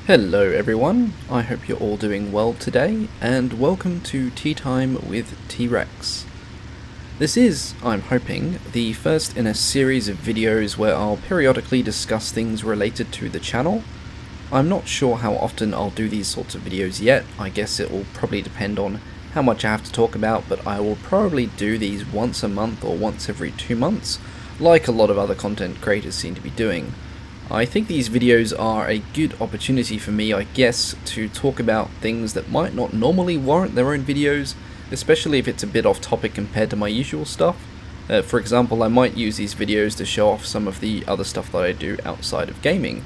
Hello everyone, I hope you're all doing well today, and welcome to Tea Time with T-Rex. This is, I'm hoping, the first in a series of videos where I'll periodically discuss things related to the channel. I'm not sure how often I'll do these sorts of videos yet. I guess it will probably depend on how much I have to talk about, but I will probably do these once a month or once every 2 months, like a lot of other content creators seem to be doing. I think these videos are a good opportunity for me, I guess, to talk about things that might not normally warrant their own videos, especially if it's a bit off topic compared to my usual stuff. For example, I might use these videos to show off some of the other stuff that I do outside of gaming,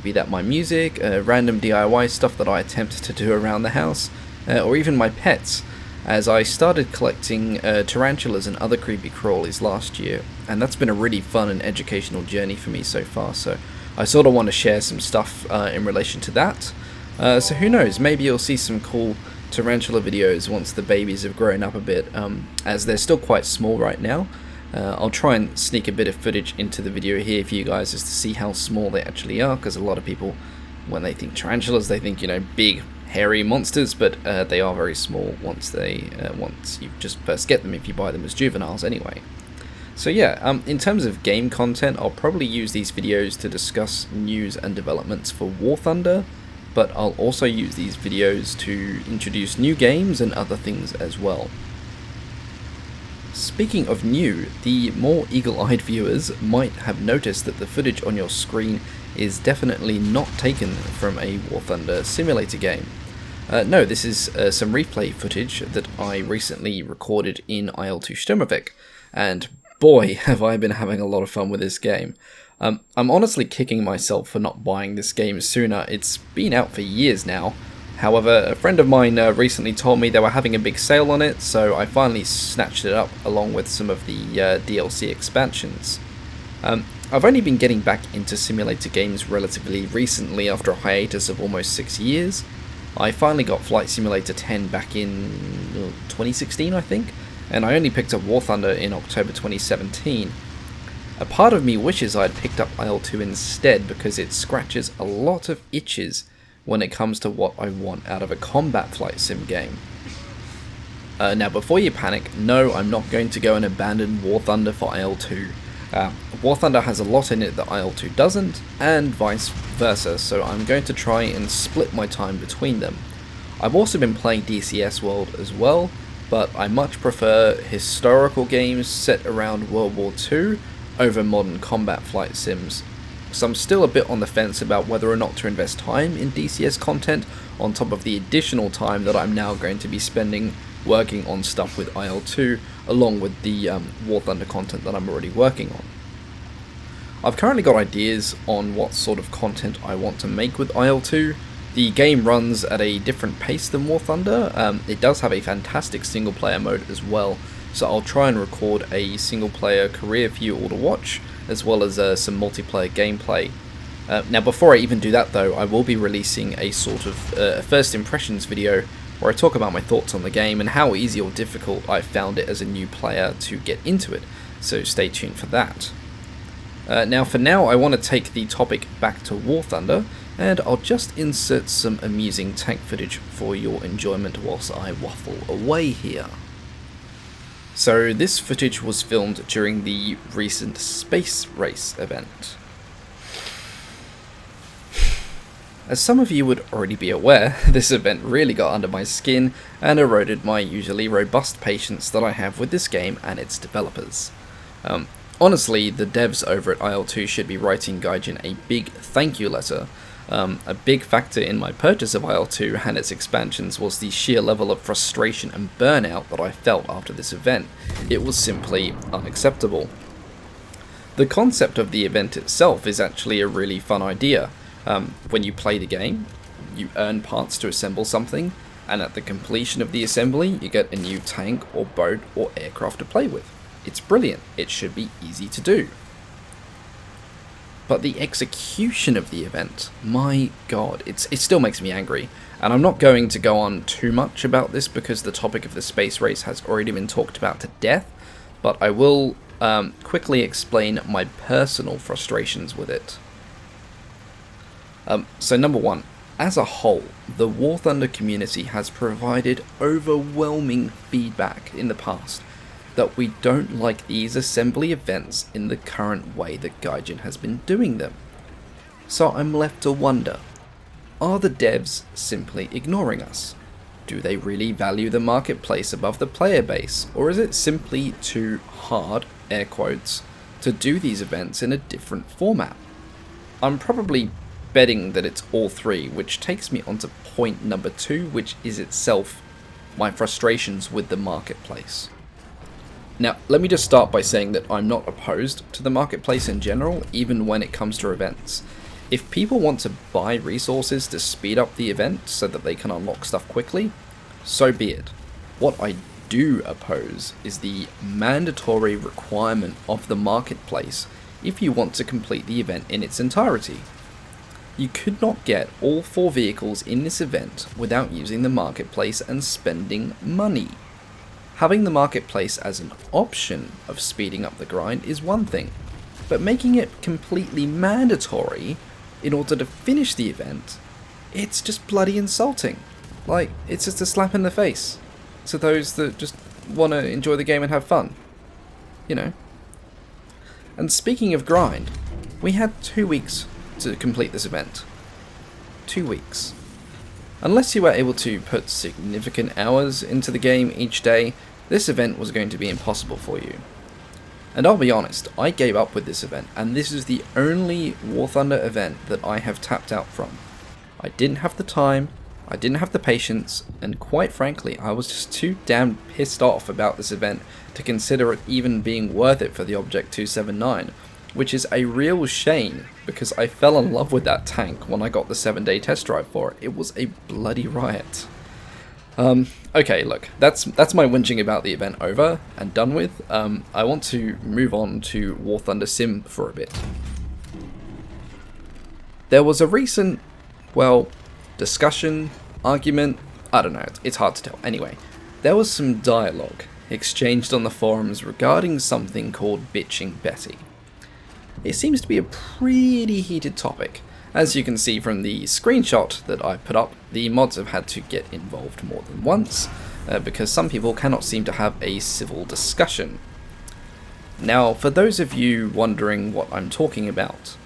be that my music, random DIY stuff that I attempt to do around the house, or even my pets, as I started collecting tarantulas and other creepy crawlies last year, and that's been a really fun and educational journey for me so far, so I sort of want to share some stuff in relation to that. So who knows, maybe you'll see some cool tarantula videos once the babies have grown up a bit, as they're still quite small right now. I'll try and sneak a bit of footage into the video here for you guys just to see how small they actually are, because a lot of people, when they think tarantulas, they think, you know, big hairy monsters, but they are very small once you just first get them, if you buy them as juveniles anyway. So yeah, in terms of game content, I'll probably use these videos to discuss news and developments for War Thunder, but I'll also use these videos to introduce new games and other things as well. Speaking of new, the more eagle-eyed viewers might have noticed that the footage on your screen is definitely not taken from a War Thunder simulator game. No, this is some replay footage that I recently recorded in IL-2 Sturmovik, and boy have I been having a lot of fun with this game. I'm honestly kicking myself for not buying this game sooner. It's been out for years now. However, a friend of mine recently told me they were having a big sale on it, so I finally snatched it up along with some of the DLC expansions. I've only been getting back into simulator games relatively recently after a hiatus of almost 6 years. I finally got Flight Simulator 10 back in 2016, I think, and I only picked up War Thunder in October 2017. A part of me wishes I'd picked up IL-2 instead, because it scratches a lot of itches when it comes to what I want out of a combat flight sim game. Now before you panic, no, I'm not going to go and abandon War Thunder for IL-2. War Thunder has a lot in it that IL-2 doesn't, and vice versa, so I'm going to try and split my time between them. I've also been playing DCS World as well, but I much prefer historical games set around World War II over modern combat flight sims. So I'm still a bit on the fence about whether or not to invest time in DCS content on top of the additional time that I'm now going to be spending working on stuff with IL-2, along with the War Thunder content that I'm already working on. I've currently got ideas on what sort of content I want to make with IL-2. The game runs at a different pace than War Thunder. It does have a fantastic single player mode as well, so I'll try and record a single player career for you all to watch, as well as some multiplayer gameplay. Now before I even do that though, I will be releasing a sort of first impressions video where I talk about my thoughts on the game and how easy or difficult I found it as a new player to get into it, so stay tuned for that. Now for now, I want to take the topic back to War Thunder, and I'll just insert some amusing tank footage for your enjoyment whilst I waffle away here. So this footage was filmed during the recent space race event. As some of you would already be aware, this event really got under my skin and eroded my usually robust patience that I have with this game and its developers. Honestly, the devs over at IL-2 should be writing Gaijin a big thank you letter. A big factor in my purchase of IL-2 and its expansions was the sheer level of frustration and burnout that I felt after this event. It was simply unacceptable. The concept of the event itself is actually a really fun idea. When you play the game, you earn parts to assemble something, and at the completion of the assembly, you get a new tank or boat or aircraft to play with. It's brilliant. It should be easy to do. But the execution of the event, my god, it still makes me angry. And I'm not going to go on too much about this because the topic of the space race has already been talked about to death, but I will quickly explain my personal frustrations with it. So number one, As a whole, the War Thunder community has provided overwhelming feedback in the past that we don't like these assembly events in the current way that Gaijin has been doing them. So I'm left to wonder, are the devs simply ignoring us? Do they really value the marketplace above the player base, or is it simply too hard, air quotes, to do these events in a different format? I'm probably betting that it's all three, which takes me on to point number 2, which is itself my frustrations with the marketplace. Now, let me just start by saying that I'm not opposed to the marketplace in general, even when it comes to events. If people want to buy resources to speed up the event so that they can unlock stuff quickly, so be it. What I do oppose is the mandatory requirement of the marketplace if you want to complete the event in its entirety. You could not get all 4 vehicles in this event without using the marketplace and spending money. Having the marketplace as an option of speeding up the grind is one thing, but making it completely mandatory in order to finish the event, it's just bloody insulting. Like, it's just a slap in the face to those that just want to enjoy the game and have fun, you know. And speaking of grind, we had 2 weeks to complete this event. 2 weeks. Unless you were able to put significant hours into the game each day, this event was going to be impossible for you. And I'll be honest, I gave up with this event, and this is the only War Thunder event that I have tapped out from. I didn't have the time, I didn't have the patience, and quite frankly, I was just too damn pissed off about this event to consider it even being worth it for the Object 279, which is a real shame because I fell in love with that tank when I got the 7-day test drive for it. It was a bloody riot. Okay, look, that's my whinging about the event over and done with. I want to move on to War Thunder Sim for a bit. There was a recent, discussion, argument, I don't know, it's hard to tell. Anyway, there was some dialogue exchanged on the forums regarding something called Bitching Betty. It seems to be a pretty heated topic. As you can see from the screenshot that I put up, the mods have had to get involved more than once, because some people cannot seem to have a civil discussion. Now, for those of you wondering what I'm talking about,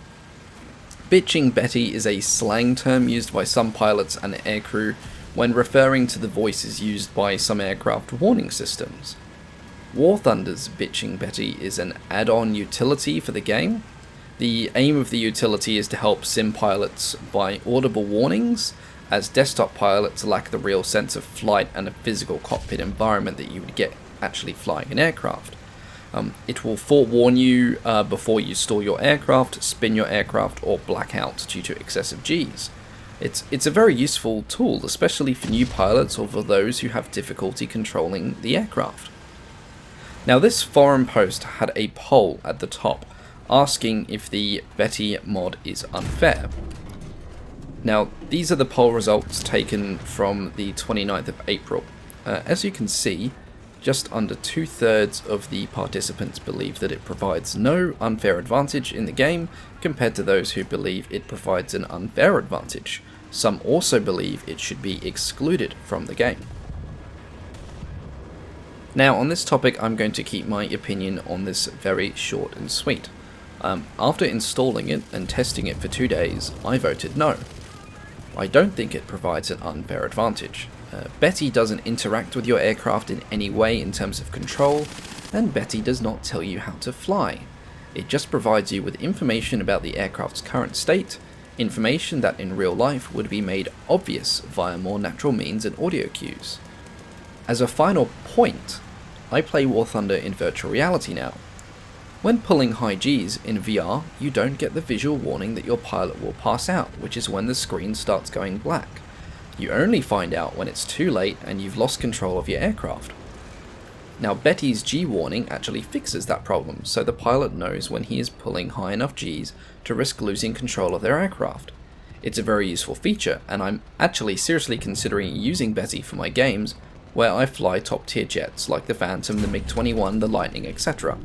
Bitching Betty is a slang term used by some pilots and aircrew when referring to the voices used by some aircraft warning systems. War Thunder's Bitching Betty is an add-on utility for the game. The aim of the utility is to help sim pilots by audible warnings, as desktop pilots lack the real sense of flight and a physical cockpit environment that you would get actually flying an aircraft. It will forewarn you before you stall your aircraft, spin your aircraft, or black out due to excessive Gs. It's a very useful tool, especially for new pilots or for those who have difficulty controlling the aircraft. Now, this forum post had a poll at the top asking if the Betty mod is unfair. Now, these are the poll results taken from the 29th of April. As you can see, just under 2/3 of the participants believe that it provides no unfair advantage in the game compared to those who believe it provides an unfair advantage. Some also believe it should be excluded from the game. Now, on this topic, I'm going to keep my opinion on this very short and sweet. After installing it and testing it for 2 days, I voted no. I don't think it provides an unfair advantage. Betty doesn't interact with your aircraft in any way in terms of control, and Betty does not tell you how to fly. It just provides you with information about the aircraft's current state, information that in real life would be made obvious via more natural means and audio cues. As a final point, I play War Thunder in virtual reality now. When pulling high Gs in VR, you don't get the visual warning that your pilot will pass out, which is when the screen starts going black. You only find out when it's too late and you've lost control of your aircraft. Now, Betty's G warning actually fixes that problem, so the pilot knows when he is pulling high enough Gs to risk losing control of their aircraft. It's a very useful feature, and I'm actually seriously considering using Betty for my games, where I fly top tier jets like the Phantom, the MiG-21, the Lightning, etc.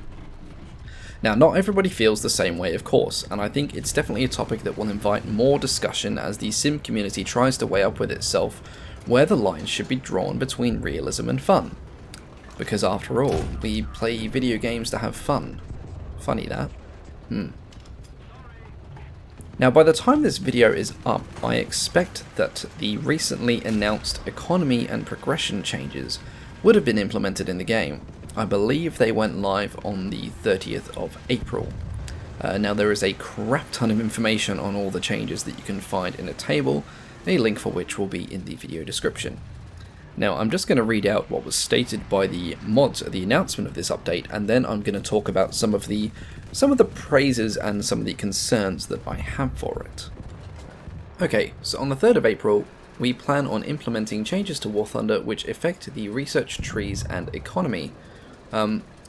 Now, not everybody feels the same way, of course, and I think it's definitely a topic that will invite more discussion as the sim community tries to weigh up with itself where the lines should be drawn between realism and fun. Because after all, we play video games to have fun. Funny that. Now, by the time this video is up, I expect that the recently announced economy and progression changes would have been implemented in the game. I believe they went live on the 30th of April. Now, there is a crap ton of information on all the changes that you can find in a table, a link for which will be in the video description. Now, I'm just going to read out what was stated by the mods at the announcement of this update, and then I'm going to talk about some of the praises and some of the concerns that I have for it. Okay, so on the 3rd of April, we plan on implementing changes to War Thunder which affect the research trees and economy.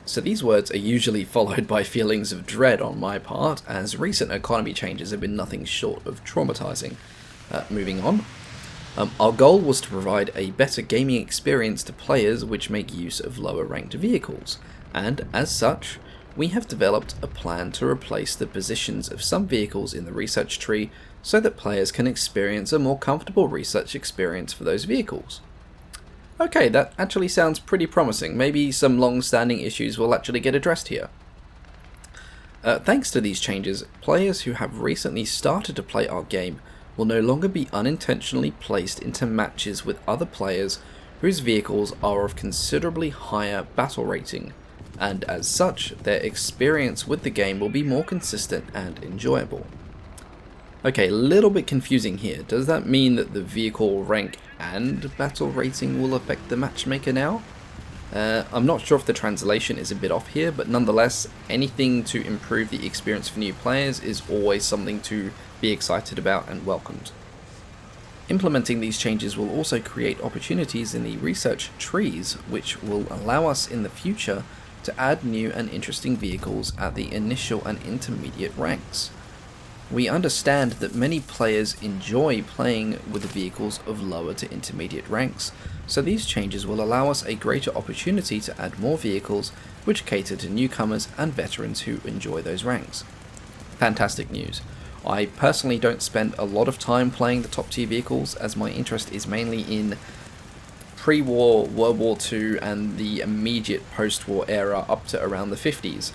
So these words are usually followed by feelings of dread on my part, as recent economy changes have been nothing short of traumatizing. Moving on. Our goal was to provide a better gaming experience to players which make use of lower ranked vehicles, and as such, we have developed a plan to replace the positions of some vehicles in the research tree so that players can experience a more comfortable research experience for those vehicles. Okay, that actually sounds pretty promising. Maybe some long-standing issues will actually get addressed here. Thanks to these changes, players who have recently started to play our game will no longer be unintentionally placed into matches with other players whose vehicles are of considerably higher battle rating, and as such, their experience with the game will be more consistent and enjoyable. Okay, a little bit confusing here. Does that mean that the vehicle rank and battle rating will affect the matchmaker now? I'm not sure if the translation is a bit off here, but nonetheless, anything to improve the experience for new players is always something to be excited about and welcomed. Implementing these changes will also create opportunities in the research trees, which will allow us in the future to add new and interesting vehicles at the initial and intermediate ranks. We understand that many players enjoy playing with the vehicles of lower to intermediate ranks, so these changes will allow us a greater opportunity to add more vehicles which cater to newcomers and veterans who enjoy those ranks. Fantastic news. I personally don't spend a lot of time playing the top tier vehicles, as my interest is mainly in pre-war, World War II and the immediate post-war era up to around the 50s.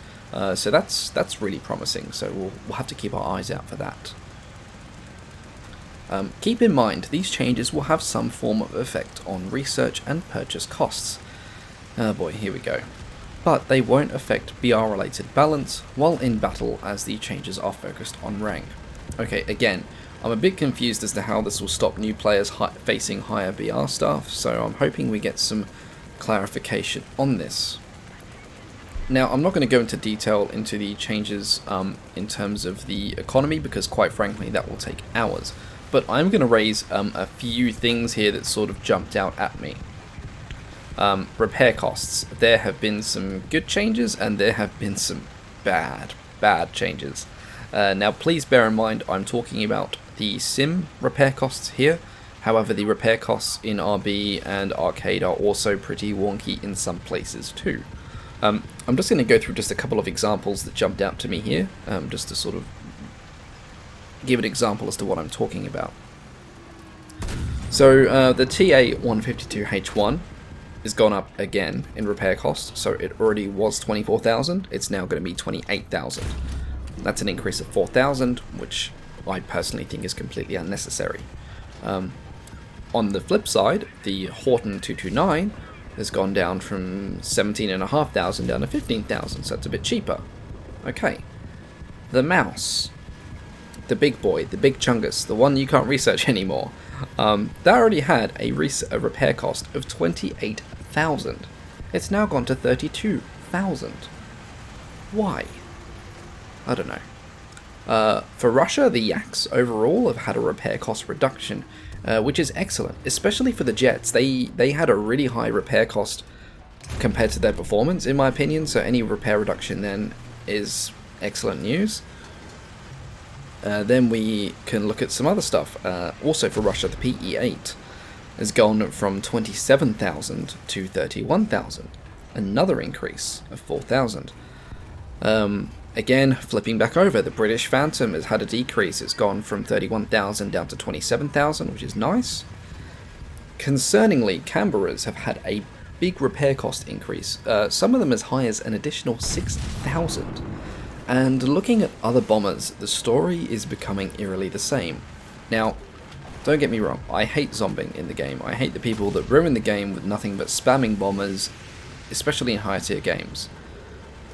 So that's really promising, so we'll have to keep our eyes out for that. Keep in mind, these changes will have some form of effect on research and purchase costs. Oh boy, here we go. But they won't affect BR related balance while in battle, as the changes are focused on rank. Okay, again, I'm a bit confused as to how this will stop new players facing higher BR stuff, so I'm hoping we get some clarification on this. Now, I'm not going to go into detail into the changes in terms of the economy, because quite frankly that will take hours, but I'm going to raise a few things here that sort of jumped out at me. Repair costs. There have been some good changes and there have been some bad changes. Now please bear in mind I'm talking about the sim repair costs here. However, the repair costs in RB and arcade are also pretty wonky in some places too. I'm just going to go through just a couple of examples that jumped out to me here, just to sort of give an example as to what I'm talking about. So the TA152H1 has gone up again in repair cost, so it already was 24,000, it's now going to be 28,000. That's an increase of 4,000, which I personally think is completely unnecessary. On the flip side, the Horton 229 has gone down from 17,500 down to 15,000, so it's a bit cheaper. Okay. The mouse, the big boy, the big chungus, the one you can't research anymore, that already had a repair cost of 28,000. It's now gone to 32,000. Why? I don't know. For Russia, the Yaks overall have had a repair cost reduction, which is excellent, especially for the jets. They had a really high repair cost compared to their performance, in my opinion, so any repair reduction then is excellent news. Then we can look at some other stuff. Also for Russia, the PE8 has gone from 27,000 to 31,000, another increase of 4,000. Again, flipping back over, the British Phantom has had a decrease. It's gone from 31,000 down to 27,000, which is nice. Concerningly, Canberras have had a big repair cost increase, some of them as high as an additional 6,000. And looking at other bombers, the story is becoming eerily the same. Now, don't get me wrong, I hate zombing in the game. I hate the people that ruin the game with nothing but spamming bombers, especially in higher tier games.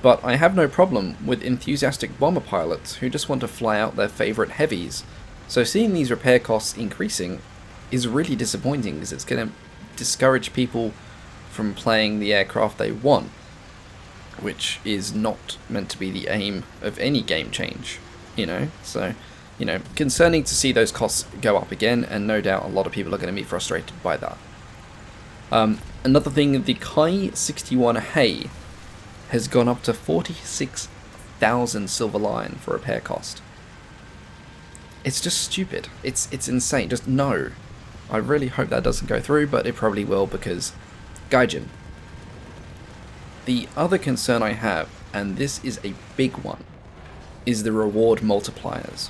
But I have no problem with enthusiastic bomber pilots who just want to fly out their favourite heavies. So seeing these repair costs increasing is really disappointing, because it's going to discourage people from playing the aircraft they want, which is not meant to be the aim of any game change, So, concerning to see those costs go up again, and no doubt a lot of people are going to be frustrated by that. Another thing, the Kai 61Hey has gone up to 46,000 silver lion for repair cost. It's just stupid. It's insane. Just no. I really hope that doesn't go through, but it probably will, because Gaijin. The other concern I have, and this is a big one, is the reward multipliers.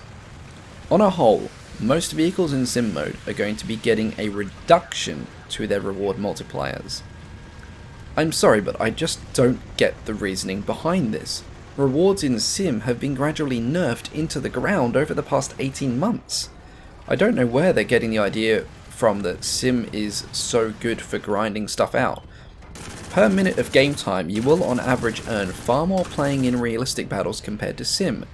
On a whole, most vehicles in sim mode are going to be getting a reduction to their reward multipliers. I'm sorry, but I just don't get the reasoning behind this. Rewards in sim have been gradually nerfed into the ground over the past 18 months. I don't know where they're getting the idea from that sim is so good for grinding stuff out. Per minute of game time, you will on average earn far more playing in realistic battles compared to sim.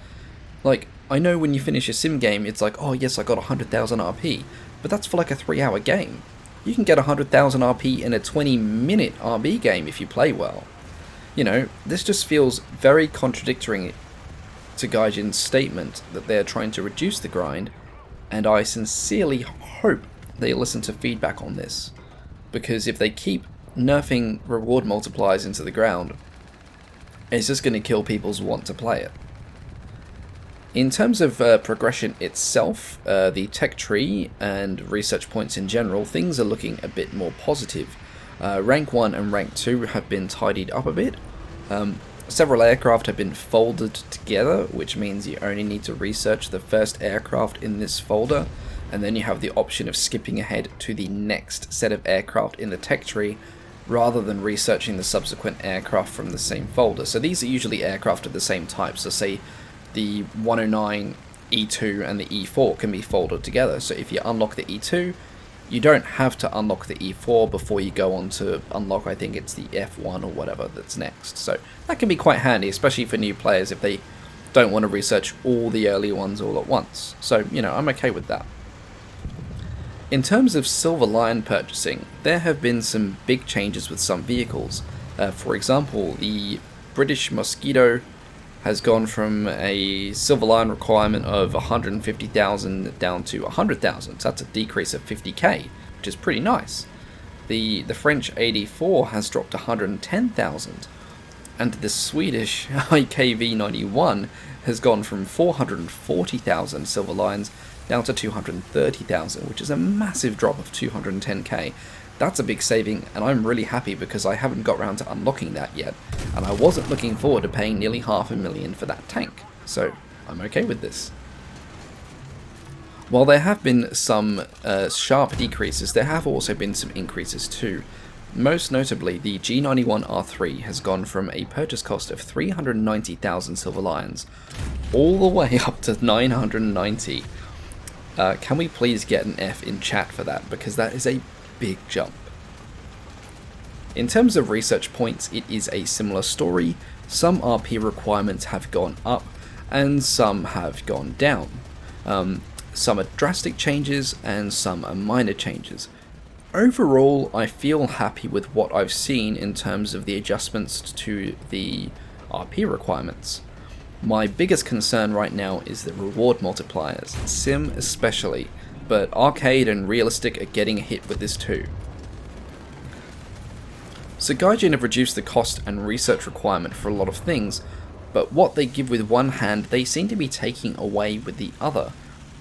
Like, I know when you finish a sim game, it's like, oh yes, I got 100,000 RP, but that's for like a 3-hour game. You can get 100,000 RP in a 20-minute RB game if you play well. This just feels very contradictory to Gaijin's statement that they are trying to reduce the grind, and I sincerely hope they listen to feedback on this, because if they keep nerfing reward multipliers into the ground, it's just going to kill people's want to play it. In terms of progression itself, the tech tree and research points in general, things are looking a bit more positive. Rank 1 and Rank 2 have been tidied up a bit. Several aircraft have been folded together, which means you only need to research the first aircraft in this folder, and then you have the option of skipping ahead to the next set of aircraft in the tech tree, rather than researching the subsequent aircraft from the same folder. So these are usually aircraft of the same type, so say the 109, E2 and the E4 can be folded together. So if you unlock the E2, you don't have to unlock the E4 before you go on to unlock, I think it's the F1 or whatever that's next. So that can be quite handy, especially for new players if they don't want to research all the early ones all at once. So, I'm okay with that. In terms of Silver Lion purchasing, there have been some big changes with some vehicles. For example, the British Mosquito has gone from a Silver Lion requirement of 150,000 down to 100,000, so that's a decrease of 50k, which is pretty nice. The French 84 has dropped to 110,000, and the Swedish IKV91 has gone from 440,000 Silver Lions down to 230,000, which is a massive drop of 210k. That's a big saving, and I'm really happy because I haven't got around to unlocking that yet, and I wasn't looking forward to paying nearly $500,000 for that tank, so I'm okay with this. While there have been some sharp decreases, there have also been some increases too. Most notably, the G91R3 has gone from a purchase cost of 390,000 Silver Lions all the way up to 990. Can we please get an F in chat for that, because that is a big jump. In terms of research points, it is a similar story. Some RP requirements have gone up and some have gone down. Some are drastic changes and some are minor changes. Overall, I feel happy with what I've seen in terms of the adjustments to the RP requirements. My biggest concern right now is the reward multipliers, sim especially, but arcade and realistic are getting a hit with this too. So Gaijin have reduced the cost and research requirement for a lot of things, but what they give with one hand they seem to be taking away with the other.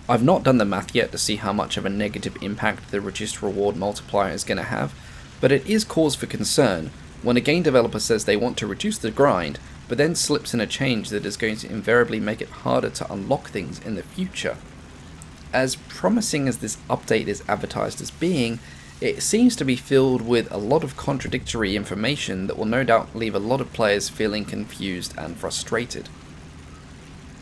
I've not done the math yet to see how much of a negative impact the reduced reward multiplier is going to have, but it is cause for concern when a game developer says they want to reduce the grind, but then slips in a change that is going to invariably make it harder to unlock things in the future. As promising as this update is advertised as being, it seems to be filled with a lot of contradictory information that will no doubt leave a lot of players feeling confused and frustrated.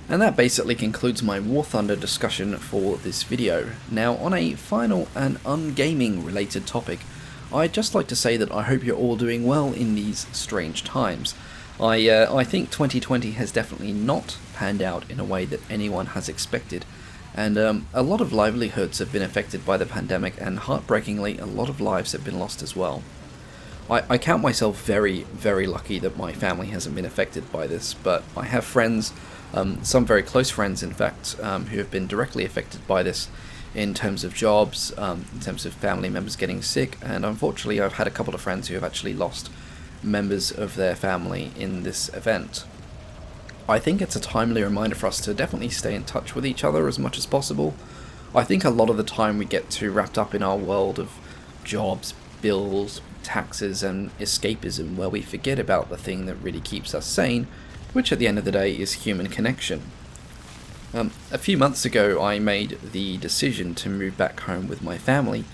And that basically concludes my War Thunder discussion for this video. Now, on a final and ungaming related topic, I'd just like to say that I hope you're all doing well in these strange times. I think 2020 has definitely not panned out in a way that anyone has expected, and a lot of livelihoods have been affected by the pandemic, and heartbreakingly, a lot of lives have been lost as well. I count myself very, very lucky that my family hasn't been affected by this, but I have friends, some very close friends in fact, who have been directly affected by this in terms of jobs, in terms of family members getting sick, and unfortunately I've had a couple of friends who have actually lost members of their family in this event. I think it's a timely reminder for us to definitely stay in touch with each other as much as possible. I think a lot of the time we get too wrapped up in our world of jobs, bills, taxes and escapism, where we forget about the thing that really keeps us sane, which at the end of the day is human connection. A few months ago I made the decision to move back home with my family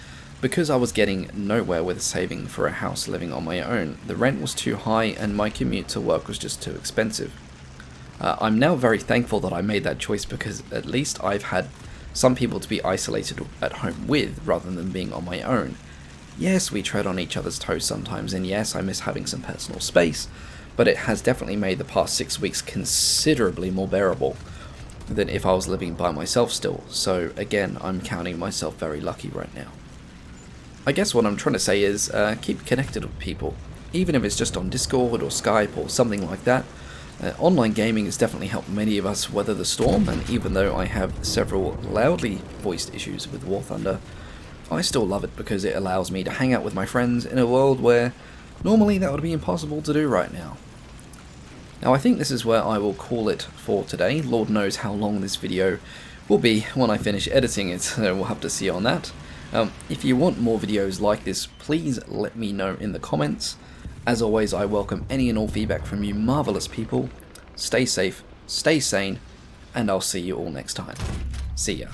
because I was getting nowhere with saving for a house living on my own. The rent was too high and my commute to work was just too expensive. I'm now very thankful that I made that choice, because at least I've had some people to be isolated at home with rather than being on my own. Yes, we tread on each other's toes sometimes, and yes, I miss having some personal space, but it has definitely made the past 6 weeks considerably more bearable than if I was living by myself still, so again, I'm counting myself very lucky right now. I guess what I'm trying to say is, keep connected with people, even if it's just on Discord or Skype or something like that. Online gaming has definitely helped many of us weather the storm, and even though I have several loudly voiced issues with War Thunder, I still love it because it allows me to hang out with my friends in a world where normally that would be impossible to do right now. Now I think this is where I will call it for today. Lord knows how long this video will be when I finish editing it, so we'll have to see on that. If you want more videos like this, please let me know in the comments. As always, I welcome any and all feedback from you marvellous people. Stay safe, stay sane, and I'll see you all next time. See ya.